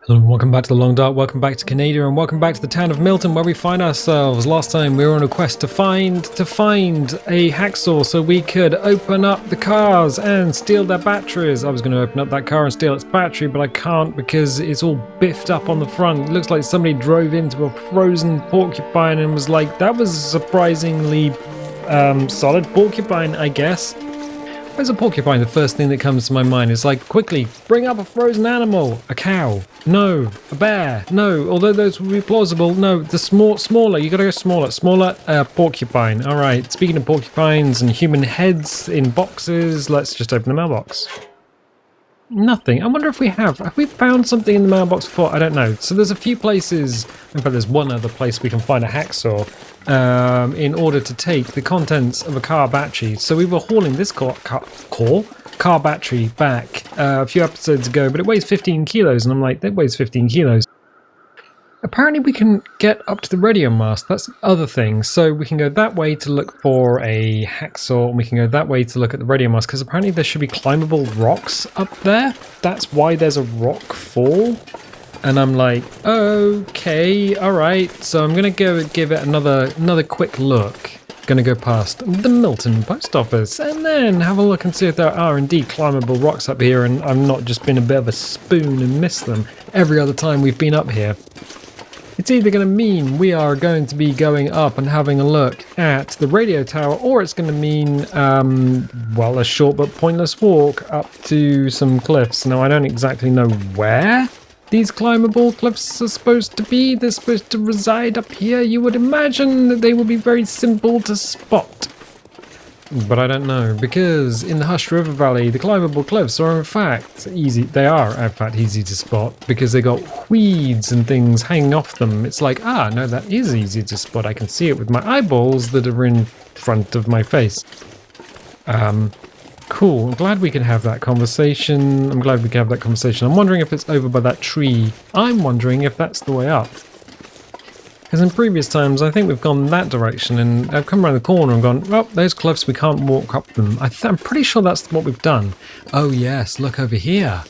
Hello and welcome back to the Long Dark, welcome back to Canada, and welcome back to the town of Milton where we find ourselves. Last time we were on a quest to find a hacksaw so we could open up the cars and steal their batteries. I was going to open up that car and steal its battery, but I can't because it's all biffed up on the front. It looks like somebody drove into a frozen porcupine and was like, that was surprisingly solid porcupine, I guess. Where's a porcupine? The first thing that comes to my mind is like, quickly, bring up a frozen animal. A cow. No. A bear. No. Although those would be plausible. No. The smaller. You gotta go smaller. Smaller porcupine. All right. Speaking of porcupines and human heads in boxes, let's just open the mailbox. Nothing. I wonder if we have. Have we found something in the mailbox before? I don't know. So there's a few places. In fact, there's one other place we can find a hacksaw in order to take the contents of a car battery. So we were hauling this car battery back a few episodes ago, but it weighs 15 kilos. And I'm like, that weighs 15 kilos. Apparently we can get up to the radio mast. That's the other thing. So we can go that way to look for a hacksaw, and we can go that way to look at the radio mast, because apparently there should be climbable rocks up there. That's why there's a rock fall. And I'm like, okay, all right. So I'm gonna go give it another quick look. Gonna go past the Milton post office and then have a look and see if there are indeed climbable rocks up here, and I've not just been a bit of a spoon and missed them every other time we've been up here. It's either going to mean we are going to be going up and having a look at the radio tower, or it's going to mean, well, a short but pointless walk up to some cliffs. Now, I don't exactly know where these climbable cliffs are supposed to be. They're supposed to reside up here. You would imagine that they would be very simple to spot. But I don't know, because in the Hushed River Valley, the climbable cliffs are in fact easy. They are in fact easy to spot because they got weeds and things hanging off them. It's like, no, that is easy to spot. I can see it with my eyeballs that are in front of my face. Cool. I'm glad we can have that conversation. I'm I'm wondering if it's over by that tree. I'm wondering if that's the way up. Because in previous times, I think we've gone that direction, and I've come around the corner and gone, oh, those cliffs, we can't walk up them. I'm pretty sure that's what we've done. Oh yes, look over here,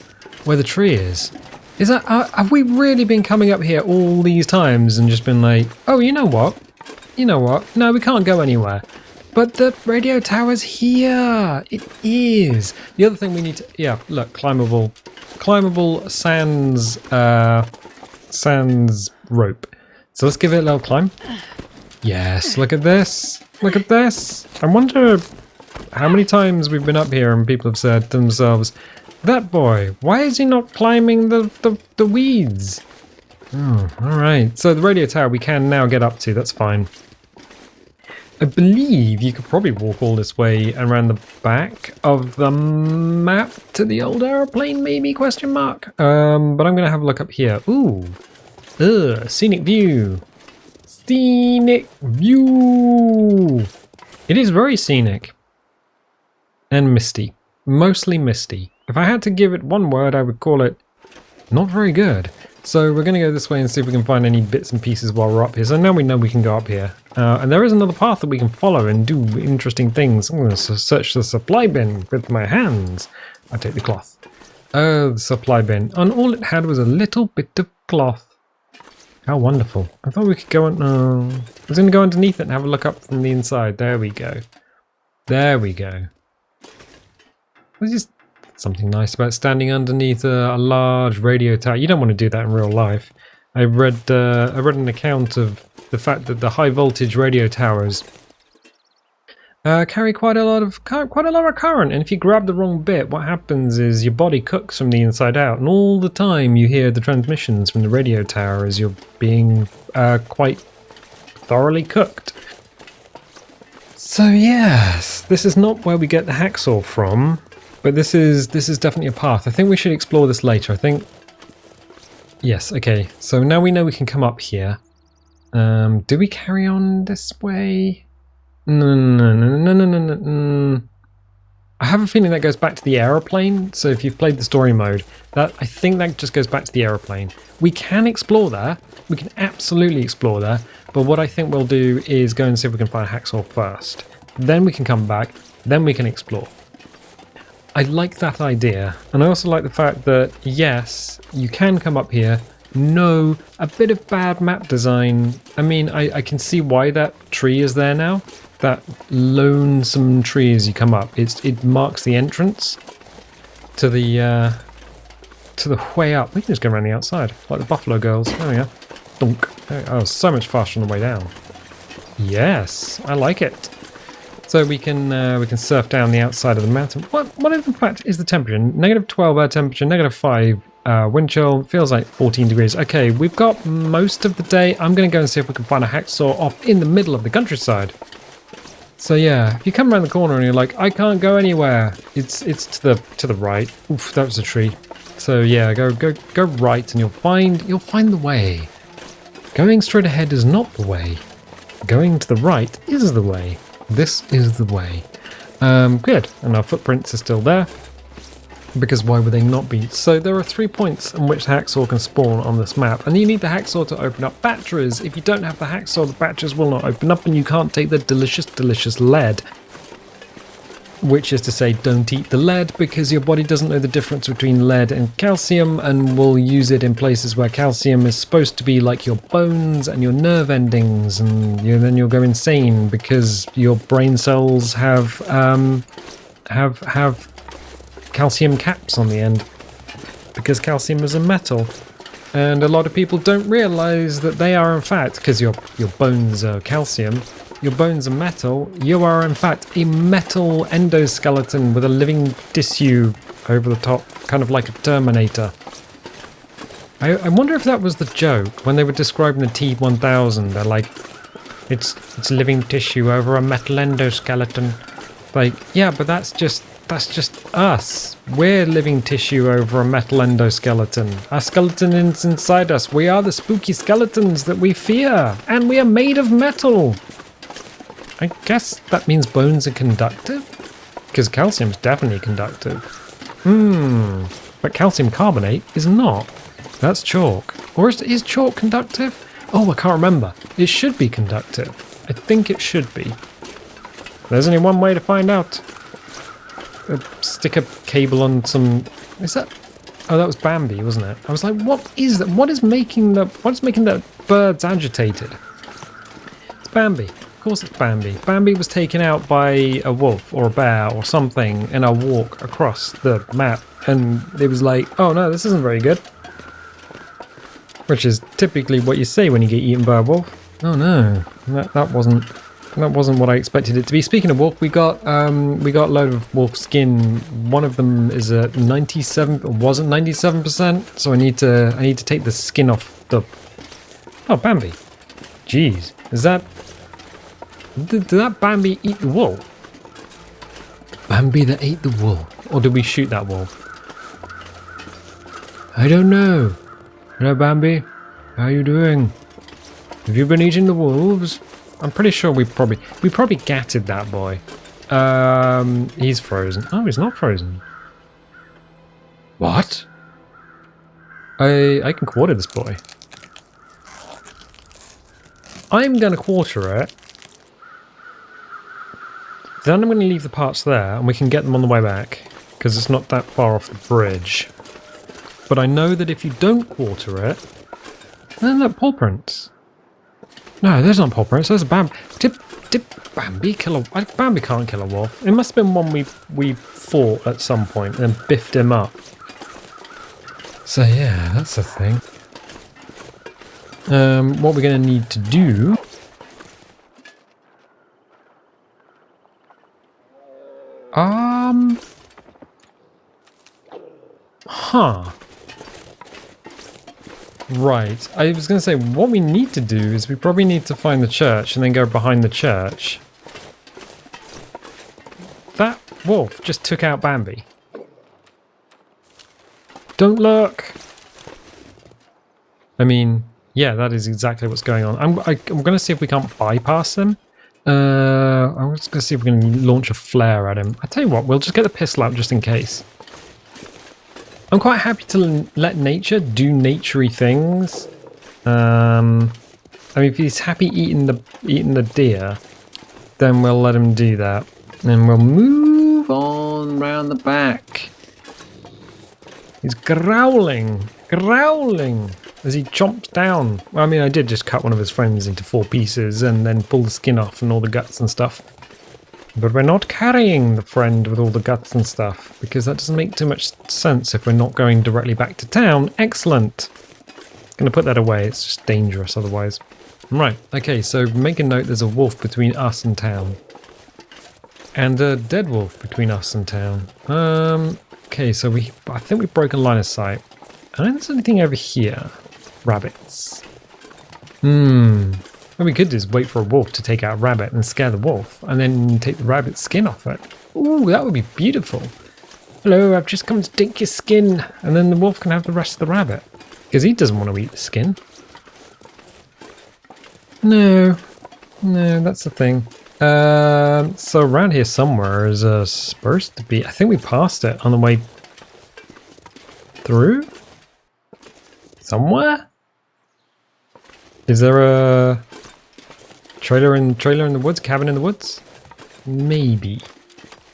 where the tree is. Is that, have we really been coming up here all these times and just been like, oh, you know what? No, we can't go anywhere. But the radio tower's here. It is. The other thing we need to, yeah, look, climbable sands rope. So let's give it a little climb. Yes, look at this. Look at this. I wonder how many times we've been up here and people have said to themselves, that boy, why is he not climbing the weeds? Oh, all right. So the radio tower we can now get up to. That's fine. I believe you could probably walk all this way around the back of the map to the old aeroplane, maybe, question mark. But I'm going to have a look up here. Ooh. Scenic view. Scenic view. It is very scenic. And misty. Mostly misty. If I had to give it one word, I would call it not very good. So we're going to go this way and see if we can find any bits and pieces while we're up here. So now we know we can go up here. And there is another path that we can follow and do interesting things. I'm going to search the supply bin with my hands. I take the cloth. Oh, the supply bin. And all it had was a little bit of cloth. How wonderful. I thought we could go on... I was going to go underneath it and have a look up from the inside. There we go. There we go. There's just something nice about standing underneath a large radio tower. You don't want to do that in real life. I read an account of the fact that the high voltage radio towers carry quite a lot of current, and if you grab the wrong bit, what happens is your body cooks from the inside out, and all the time you hear the transmissions from the radio tower as you're being quite thoroughly cooked. So yes, this is not where we get the hacksaw from, but this is definitely a path. I think we should explore this later. I think. Yes. Okay. So now we know we can come up here. Do we carry on this way? No. I have a feeling that goes back to the aeroplane. So if you've played the story mode, I think that just goes back to the aeroplane. We can explore there. We can absolutely explore there. But what I think we'll do is go and see if we can find a hacksaw first. Then we can come back. Then we can explore. I like that idea. And I also like the fact that, yes, you can come up here. No, a bit of bad map design. I mean, I can see why that tree is there now. That lonesome tree as you come up. It marks the entrance to the way up. We can just go around the outside, like the Buffalo Girls. There we go. Dunk. Oh, so much faster on the way down. Yes, I like it. So we can surf down the outside of the mountain. What in fact is the temperature? -12 air temperature, -5 wind chill. Feels like 14 degrees. Okay, we've got most of the day. I'm going to go and see if we can find a hacksaw off in the middle of the countryside. So yeah, if you come around the corner and you're like, I can't go anywhere. It's to the right. Oof, that was a tree. So yeah, go right and you'll find the way. Going straight ahead is not the way. Going to the right is the way. This is the way. Good. And our footprints are still there. Because why would they not be? So there are 3 points on which the hacksaw can spawn on this map. And you need the hacksaw to open up batteries. If you don't have the hacksaw, the batteries will not open up and you can't take the delicious, delicious lead. Which is to say, don't eat the lead because your body doesn't know the difference between lead and calcium and will use it in places where calcium is supposed to be like your bones and your nerve endings, and then you'll go insane because your brain cells have calcium caps on the end because calcium is a metal. And a lot of people don't realize that they are in fact, because your bones are calcium, your bones are metal, you are in fact a metal endoskeleton with a living tissue over the top, kind of like a Terminator. I wonder if that was the joke when they were describing the T-1000. They're like, it's living tissue over a metal endoskeleton. Like, yeah, but that's just us. We're living tissue over a metal endoskeleton. Our skeleton is inside us. We are the spooky skeletons that we fear, and we are made of metal. I guess that means bones are conductive? Because calcium's definitely conductive. But calcium carbonate is not. That's chalk. Or is chalk conductive? Oh, I can't remember. It should be conductive. I think it should be. There's only one way to find out. Stick a cable on some... Is that... Oh, that was Bambi, wasn't it? I was like, what is that? What is making the birds agitated? It's Bambi. Of course it's Bambi. Bambi was taken out by a wolf or a bear or something in a walk across the map. And it was like, oh no, this isn't very good. Which is typically what you say when you get eaten by a wolf. Oh no, that wasn't what I expected it to be. Speaking of wolf, we got a load of wolf skin. One of them is at 97, wasn't 97%. So I need to take the skin off the. Oh, Bambi. Jeez, is that? Did that Bambi eat the wolf? Bambi that ate the wolf, or did we shoot that wolf? I don't know. Hello, Bambi. How are you doing? Have you been eating the wolves? I'm pretty sure we probably gatted that boy. He's frozen. Oh, he's not frozen. What? I can quarter this boy. I'm gonna quarter it. Then I'm gonna leave the parts there, and we can get them on the way back because it's not that far off the bridge. But I know that if you don't quarter it, then that paw prints. No, there's not paw prints. There's a Bambi. Did Bambi kill a... Bambi can't kill a wolf. It must have been one we fought at some point and then biffed him up. So yeah, that's the thing. What we're going to need to do... Huh. Right, I was going to say, what we need to do is we probably need to find the church and then go behind the church. That wolf just took out Bambi. Don't look! I mean, yeah, that is exactly what's going on. I'm going to see if we can't bypass them. I'm just going to see if we can launch a flare at him. I tell you what, we'll just get the pistol out just in case. I'm quite happy to let nature do naturey things. I mean, if he's happy eating the deer, then we'll let him do that. And we'll move move on round the back. He's growling as he chomps down. Well, I mean, I did just cut one of his friends into 4 pieces and then pull the skin off and all the guts and stuff. But we're not carrying the friend with all the guts and stuff, because that doesn't make too much sense if we're not going directly back to town. Excellent. Gonna put that away, it's just dangerous otherwise. Right, okay, so make a note there's a wolf between us and town. And a dead wolf between us and town. Okay, so I think we've broken line of sight. I don't think there's anything over here. Rabbits. What we could do is wait for a wolf to take out a rabbit and scare the wolf, and then take the rabbit's skin off it. Ooh, that would be beautiful. Hello, I've just come to take your skin, and then the wolf can have the rest of the rabbit. Because he doesn't want to eat the skin. No, that's the thing. So around here somewhere is supposed to be... I think we passed it on the way through? Somewhere? Is there a trailer in the woods? Cabin in the woods? Maybe.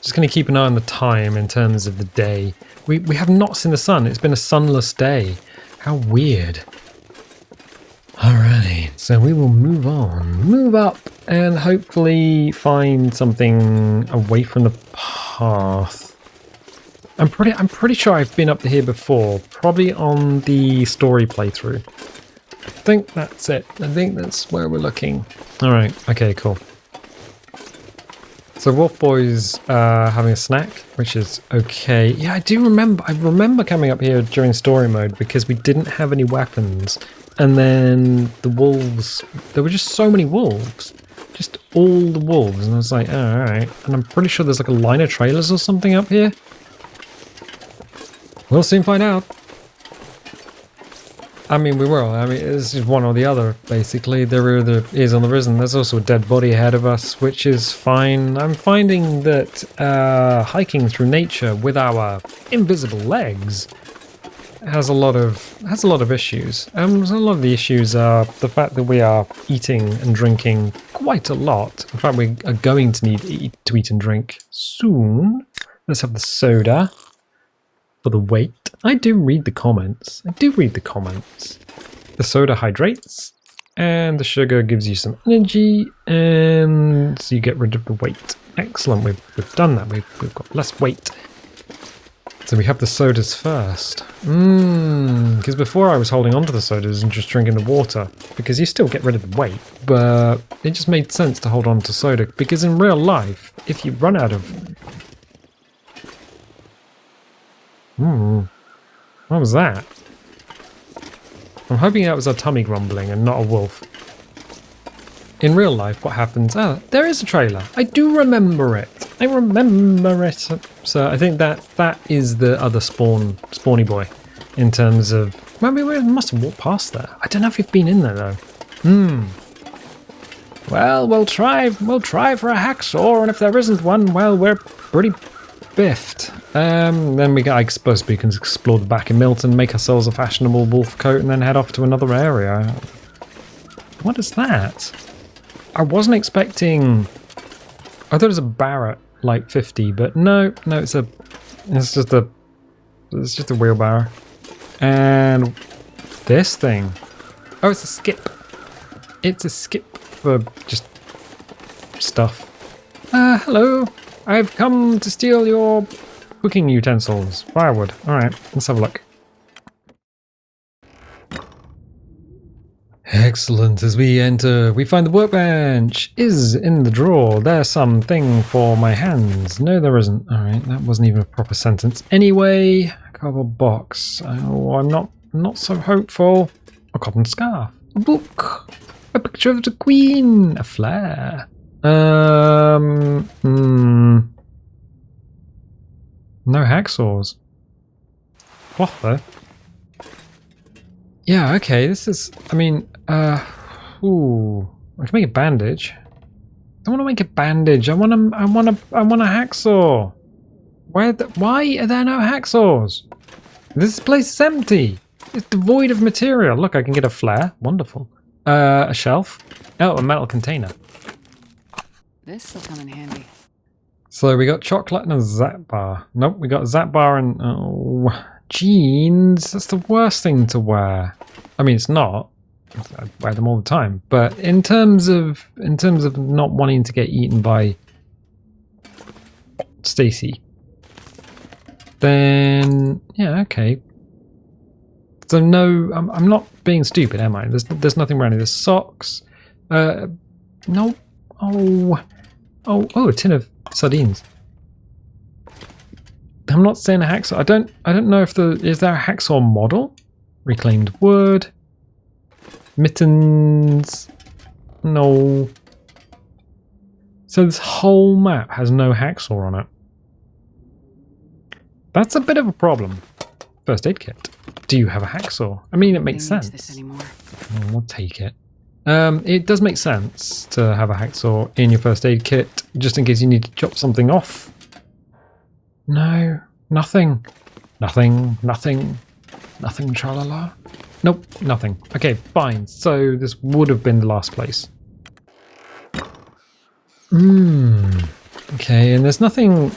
Just going to keep an eye on the time in terms of the day. We have not seen the sun. It's been a sunless day. How weird. Alrighty, so we will move on, move up, and hopefully find something away from the path. I'm pretty sure I've been up here before, probably on the story playthrough. I think that's it. I think that's where we're looking. Alright, okay, cool. So Wolf Boy's having a snack, which is okay. Yeah, I remember coming up here during story mode because we didn't have any weapons. And then the wolves, there were just so many wolves. Just all the wolves. And I was like, oh, alright. And I'm pretty sure there's like a line of trailers or something up here. We'll soon find out. I mean, we will. I mean, it's just one or the other, basically. There either is or there isn't. There's also a dead body ahead of us, which is fine. I'm finding that hiking through nature with our invisible legs has a lot of issues. A lot of the issues are the fact that we are eating and drinking quite a lot. In fact, we are going to need to eat and drink soon. Let's have the soda for the weight. I do read the comments. The soda hydrates, and the sugar gives you some energy, and you get rid of the weight. Excellent, we've done that. We've got less weight. So we have the sodas first. Because before I was holding on to the sodas and just drinking the water, because you still get rid of the weight, but it just made sense to hold on to soda, because in real life, if you run out of... What was that? I'm hoping that was our tummy grumbling and not a wolf. In real life, what happens... Oh, there is a trailer. I do remember it. I remember it. So I think that is the other spawny boy in terms of... Well, we must have walked past there. I don't know if we've been in there, though. Well, we'll try for a hacksaw, and if there isn't one, well, we're pretty biffed. Then I suppose we can explore the back of Milton, make ourselves a fashionable wolf coat, and then head off to another area. What is that? I wasn't expecting... I thought it was a Barrett, like 50, but no, it's just a wheelbarrow. And this thing. Oh, it's a skip. It's a skip for just stuff. Hello. I've come to steal your cooking utensils. Firewood. Alright, let's have a look. Excellent. As we enter, we find the workbench is in the drawer. There's something for my hands. No, there isn't. Alright, that wasn't even a proper sentence. Anyway, a cardboard box. Oh, I'm not so hopeful. A cotton scarf. A book. A picture of the Queen. A flare. No hacksaws. Cloth though. Yeah, okay, this is, I mean, I can make a bandage. I don't want to make a bandage. I want a hacksaw. Why are there no hacksaws? This place is empty. It's devoid of material. Look, I can get a flare. Wonderful. A shelf. Oh, a metal container. This'll come in handy. So we got chocolate and a Zap bar. Nope, we got a Zap bar and jeans. That's the worst thing to wear. I mean, it's not. I wear them all the time. But in terms of not wanting to get eaten by Stacy, then yeah, okay. So no, I'm not being stupid, am I? There's nothing around here. There's socks. No. Oh, a tin of sardines. I'm not saying a hacksaw. I don't know if is there a hacksaw model? Reclaimed wood. Mittens. No. So this whole map has no hacksaw on it. That's a bit of a problem. First aid kit. Do you have a hacksaw? I mean, it makes sense. This anymore. I'll take it. It does make sense to have a hacksaw in your first aid kit, just in case you need to chop something off. No, nothing. Nothing, tra-la-la. Nope, nothing. Okay, fine. So this would have been the last place. Okay, and there's nothing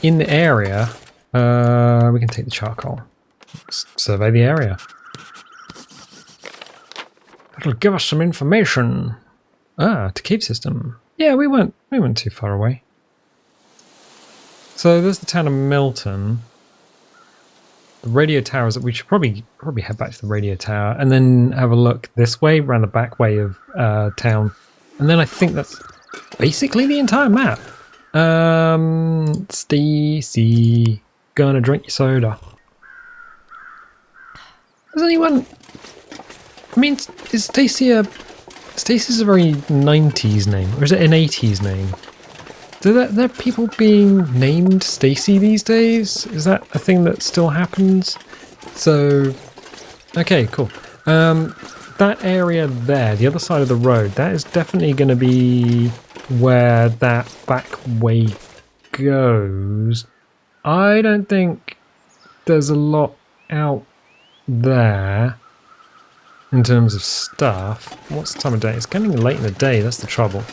in the area. We can take the charcoal. Survey the area. It'll give us some information. To cave system. Yeah, we weren't too far away. So there's the town of Milton. The radio tower is that we should probably head back to the radio tower and then have a look this way, around the back way of town. And then I think that's basically the entire map. Stacy, gonna drink your soda. Does anyone? I mean, is Stacy's a very 90s name, or is it an 80s name? Are there people being named Stacy these days? Is that a thing that still happens? So, okay, cool. That area there, the other side of the road, that is definitely going to be where that back way goes. I don't think there's a lot out there. In terms of stuff, what's the time of day? It's getting late in the day, that's the trouble.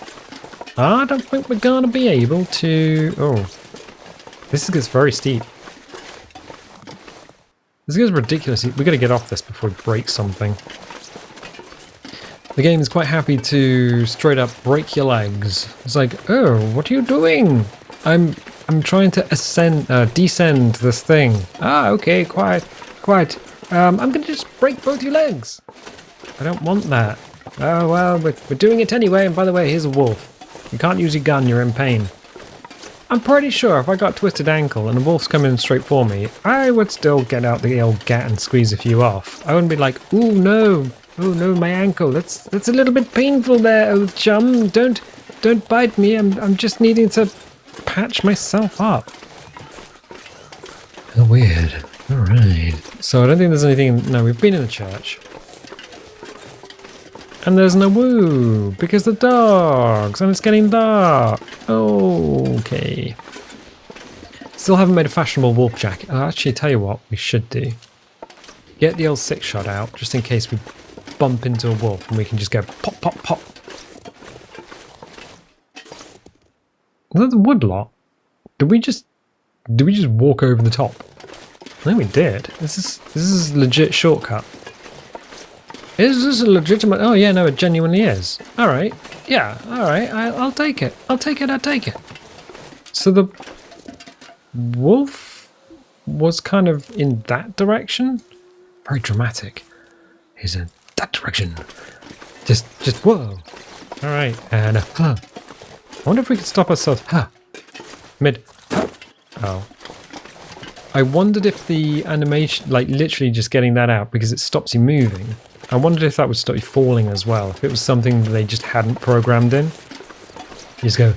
I don't think we're gonna be able to... Oh, this gets very steep. This gets ridiculous. We gotta get off this before we break something. The game is quite happy to straight up break your legs. It's like, oh, what are you doing? I'm trying to descend this thing. Ah, okay, quiet. I'm gonna just break both your legs. I don't want that. Oh, well, we're doing it anyway, and by the way, here's a wolf. You can't use your gun, you're in pain. I'm pretty sure if I got a twisted ankle and a wolf's coming straight for me, I would still get out the old gat and squeeze a few off. I wouldn't be like, ooh, no, my ankle, that's a little bit painful there, old chum. Don't bite me, I'm just needing to patch myself up. Oh, weird. Alright. So I don't think there's anything... No, we've been in the church. And there's no woo, because the dogs, and it's getting dark. Okay. Still haven't made a fashionable wolf jacket. I'll actually tell you what we should do. Get the old 6-shot out, just in case we bump into a wolf and we can just go pop, pop, pop. Is that the wood lot? Did we just walk over the top? I think we did. This is a legit shortcut. Is this a legitimate... Oh yeah, no, it genuinely is. Alright. Yeah, alright. I'll take it. I'll take it. So the wolf was kind of in that direction? Very dramatic. He's in that direction. Just whoa. Alright, and I wonder if we could stop ourselves. Mid. Oh. I wondered if the animation, like literally just getting that out because it stops you moving. I wondered if that would stop you falling as well. If it was something that they just hadn't programmed in. You just go,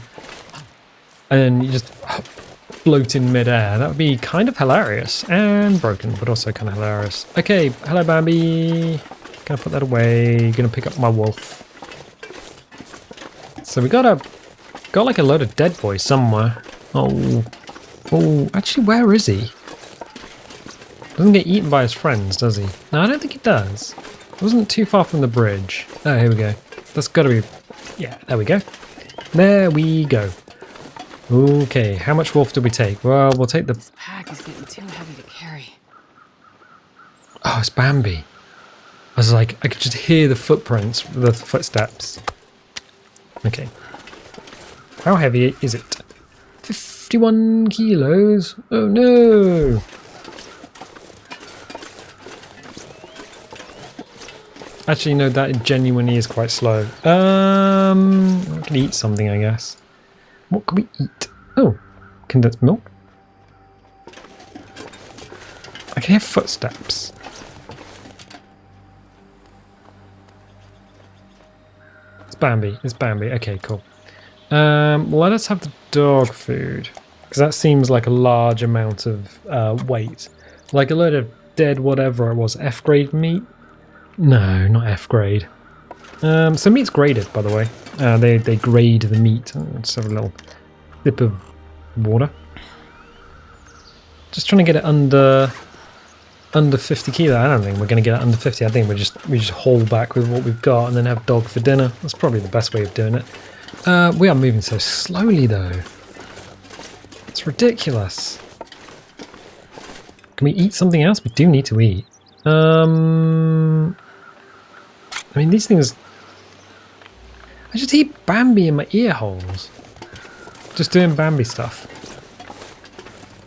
and then you just float in midair. That would be kind of hilarious and broken, but also kind of hilarious. Okay, hello Bambi. Gonna put that away. Gonna pick up my wolf. So we got like a load of dead boys somewhere. Oh, actually, where is he? Doesn't get eaten by his friends, does he? No, I don't think he does. Wasn't too far from the bridge. Oh, here we go. That's got to be... Yeah, there we go. There we go. Okay, how much wolf did we take? Well, we'll take the... This pack is getting too heavy to carry. Oh, it's Bambi. I was like, I could just hear the footprints, the footsteps. Okay. How heavy is it? 51 kilos? Oh no! Actually, no, that genuinely is quite slow. I can eat something, I guess. What can we eat? Oh, condensed milk. I can hear footsteps. It's Bambi. It's Bambi. Okay, cool. Let us have the dog food, because that seems like a large amount of weight. Like a load of dead whatever it was. F grade meat? No, not F grade. So meat's graded, by the way. They grade the meat. Just have a little sip of water. Just trying to get it under 50 kilo. I don't think we're going to get it under 50. I think we just haul back with what we've got and then have dog for dinner. That's probably the best way of doing it. We are moving so slowly though. It's ridiculous. Can we eat something else? We do need to eat. I mean, these things... I just eat Bambi in my ear holes. Just doing Bambi stuff.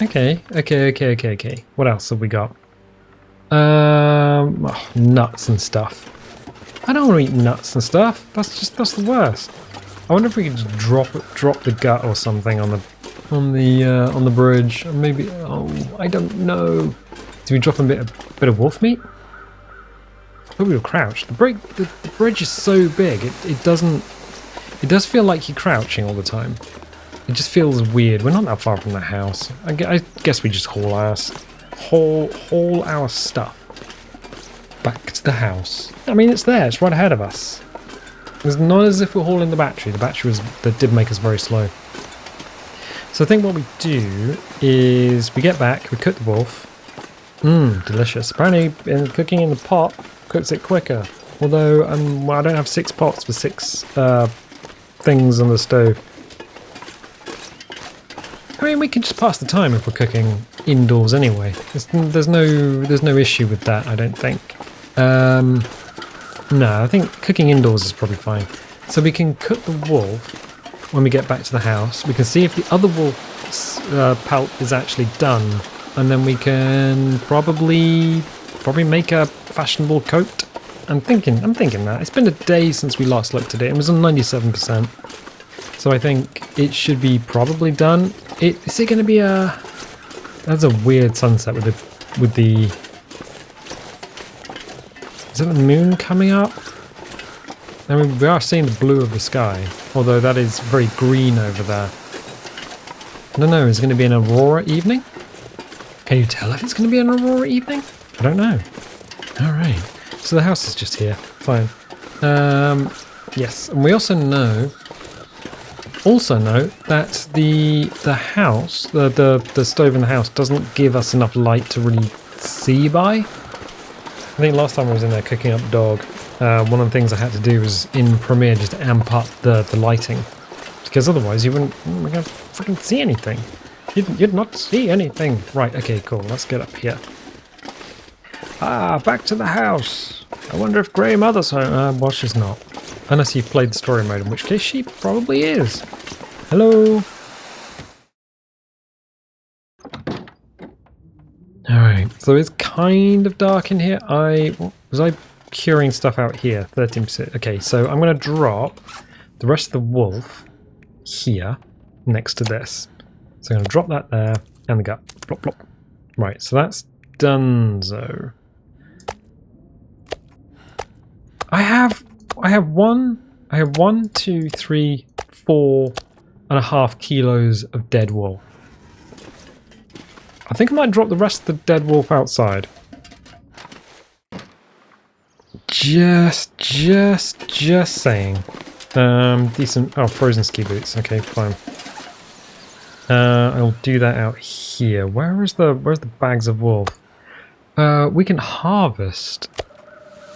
Okay. What else have we got? Nuts and stuff. I don't want to eat nuts and stuff. That's the worst. I wonder if we could just drop the gut or something on the bridge. Or maybe, oh, I don't know. Do we drop a bit of wolf meat? Oh, we were crouched. The bridge is so big. It does feel like you're crouching all the time. It just feels weird. We're not that far from the house. I guess we just haul our stuff back to the house. I mean, it's there. It's right ahead of us. It's not as if we're hauling the battery. The battery that did make us very slow. So I think what we do is we get back, we cook the wolf. Delicious. Apparently, cooking in the pot cooks it quicker. Although I don't have 6 pots for 6 things on the stove. I mean, we can just pass the time if we're cooking indoors anyway. There's no issue with that, I don't think. No, I think cooking indoors is probably fine. So we can cook the wolf when we get back to the house. We can see if the other wolf's pelt is actually done, and then we can probably make a fashionable coat. I'm thinking that. It's been a day since we last looked at it. It was on 97%. So I think it should be probably done. Is it going to be a... That's a weird sunset with the... Is it the moon coming up? I mean, we are seeing the blue of the sky. Although that is very green over there. I don't know, is it going to be an aurora evening? Can you tell if it's going to be an aurora evening? I don't know. Alright. So the house is just here. Fine. Yes, and we also know that the house, the stove in the house doesn't give us enough light to really see by. I think last time I was in there cooking up dog, one of the things I had to do was in Premiere just amp up the lighting, because otherwise you wouldn't freaking see anything. You'd not see anything. Right, okay, cool. Let's get up here. Back to the house. I wonder if Grey Mother's home. Well, she's not. Unless you've played the story mode, in which case she probably is. Hello? Alright, so it's kind of dark in here. Was I curing stuff out here? 13%. Okay, so I'm going to drop the rest of the wolf here next to this. So I'm going to drop that there and the gut. Plop, plop. Right, so that's donezo. I have 1, 2, 3, 4.5 kilos of dead wolf. I think I might drop the rest of the dead wolf outside. Just saying. Decent. Oh, frozen ski boots. Okay, fine. I'll do that out here. Where's the bags of wolf? We can harvest.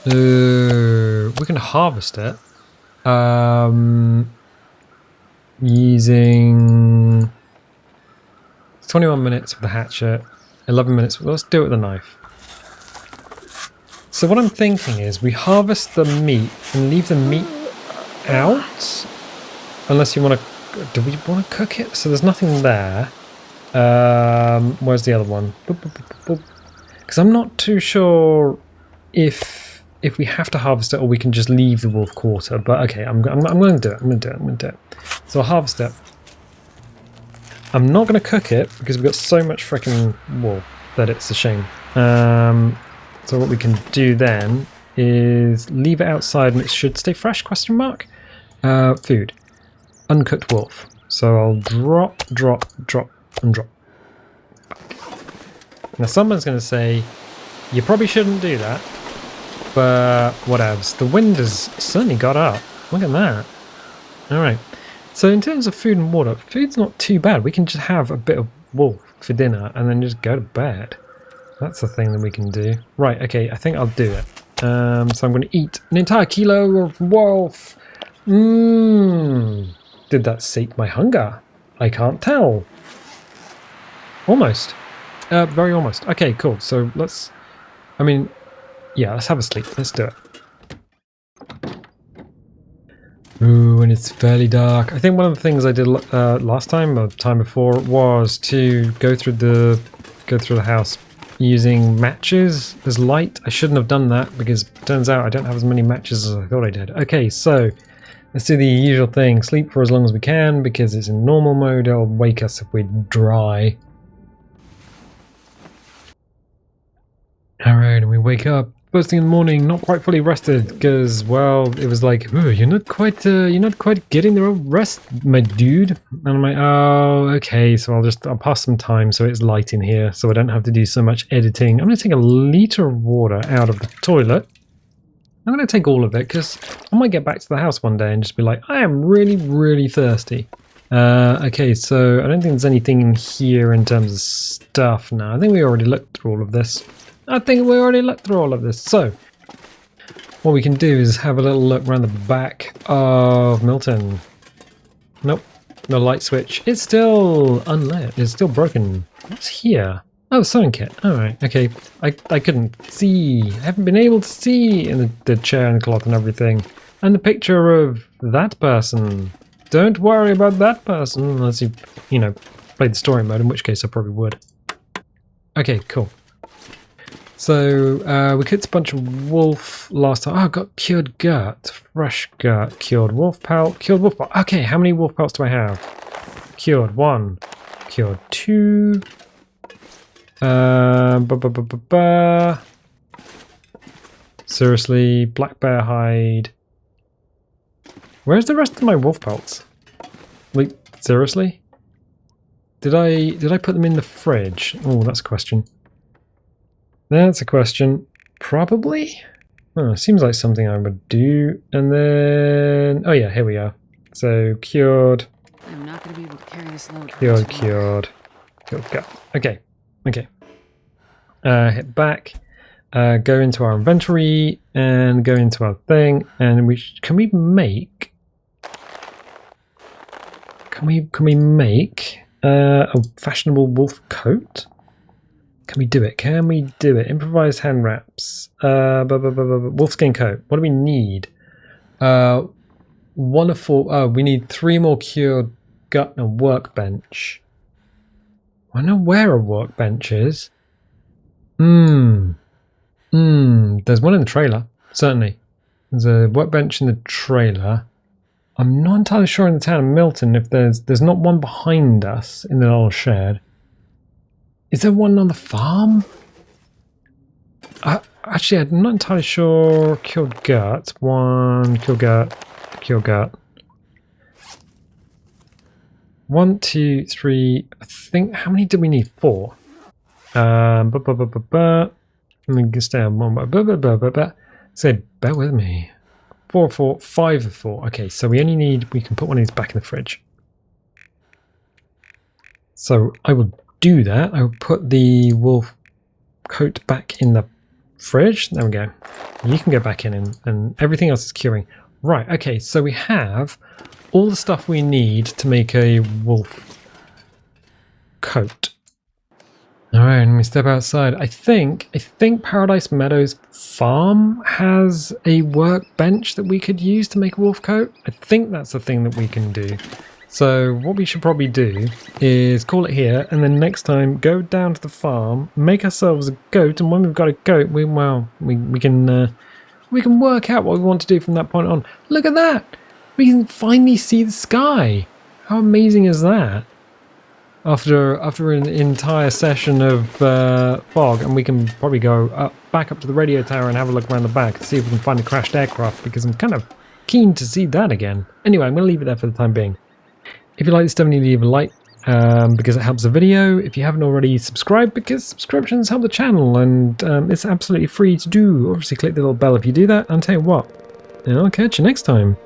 We can harvest it. Using 21 minutes with the hatchet, 11 minutes. Let's do it with a knife. So what I'm thinking is we harvest the meat and leave the meat out. Unless you want to... Do we want to cook it? So there's nothing there. Where's the other one? Because I'm not too sure if we have to harvest it or we can just leave the wolf quarter. But okay, I'm going to do it. I'm going to do it. So I'll harvest it. I'm not going to cook it because we've got so much freaking wool that it's a shame. So what we can do then is leave it outside and it should stay fresh, question mark. Food. Uncooked wolf. So I'll drop, and drop. Now someone's going to say, you probably shouldn't do that, but whatevs. The wind has certainly got up. Look at that. Alright. So in terms of food and water, food's not too bad. We can just have a bit of wolf for dinner and then just go to bed. That's the thing that we can do. Right, okay, I think I'll do it. So I'm going to eat an entire kilo of wolf. Did that sate my hunger? I can't tell. Almost. Very almost. Okay, cool. So let's... I mean, yeah, let's have a sleep. Let's do it. Ooh, and it's fairly dark. I think one of the things I did last time, or the time before, was to go through the house using matches as light. I shouldn't have done that because it turns out I don't have as many matches as I thought I did. Okay, so let's do the usual thing. Sleep for as long as we can because it's in normal mode. It'll wake us if we're dry. Alright, and we wake up first thing in the morning, not quite fully rested because, well, it was like, ooh, you're not quite getting the rest, my dude. And I'm like, oh, okay, so I'll pass some time so it's light in here so I don't have to do so much editing. I'm going to take a liter of water out of the toilet. I'm going to take all of it because I might get back to the house one day and just be like, I am really, really thirsty. Okay, so I don't think there's anything in here in terms of stuff now. I think we already looked through all of this. So, what we can do is have a little look around the back of Milton. Nope, no light switch. It's still unlit. It's still broken. What's here? Oh, sewing kit. Alright, okay. I couldn't see. I haven't been able to see in the chair and the cloth and everything. And the picture of that person. Don't worry about that person unless you played the story mode, in which case I probably would. Okay, cool. So, we cooked a bunch of wolf last time. Oh, I got cured gut. Fresh gut. Cured wolf pelt. Cured wolf pelt. Okay, how many wolf pelts do I have? Cured 1. Cured 2. Seriously, black bear hide. Where's the rest of my wolf pelts? Like, seriously? Did I put them in the fridge? Oh, that's a question. That's a question. Probably? Oh, seems like something I would do. And then... Oh yeah, here we are. So, cured. I'm not going to be able to carry this load. Cured. Cured, go. Okay. Hit back. Go into our inventory and go into our thing. And can we make a fashionable wolf coat? Can we do it? Improvised hand wraps. Wolfskin coat. What do we need? 1 of 4. Oh, we need 3 more cured gut and a workbench. I know where a workbench is. There's one in the trailer. Certainly. There's a workbench in the trailer. I'm not entirely sure in the town of Milton if there's not one behind us in the little shed. Is there one on the farm? Actually, I'm not entirely sure. Cured gut. 1. Cured gut. 1, 2, 3. I think. How many do we need? 4. Let me stay on 1. Say, bear with me. 4, 4, 5 of 4. Okay, so we can put one of these back in the fridge. So I will do that. I will put the wolf coat back in the fridge. There we go. You can go back in and everything else is curing. Right, okay, so we have all the stuff we need to make a wolf coat. All right, let me step outside. I think Paradise Meadows Farm has a workbench that we could use to make a wolf coat. I think that's the thing that we can do. So what we should probably do is call it here, and then next time go down to the farm, make ourselves a goat, and when we've got a goat, we can work out what we want to do from that point on. Look at that! We can finally see the sky. How amazing is that? After an entire session of fog, and we can probably go back up to the radio tower and have a look around the back to see if we can find a crashed aircraft, because I'm kind of keen to see that again. Anyway, I'm going to leave it there for the time being. If you like this, definitely leave a like because it helps the video. If you haven't already, subscribe because subscriptions help the channel, and it's absolutely free to do. Obviously, click the little bell if you do that. And I'll tell you what, I'll catch you next time.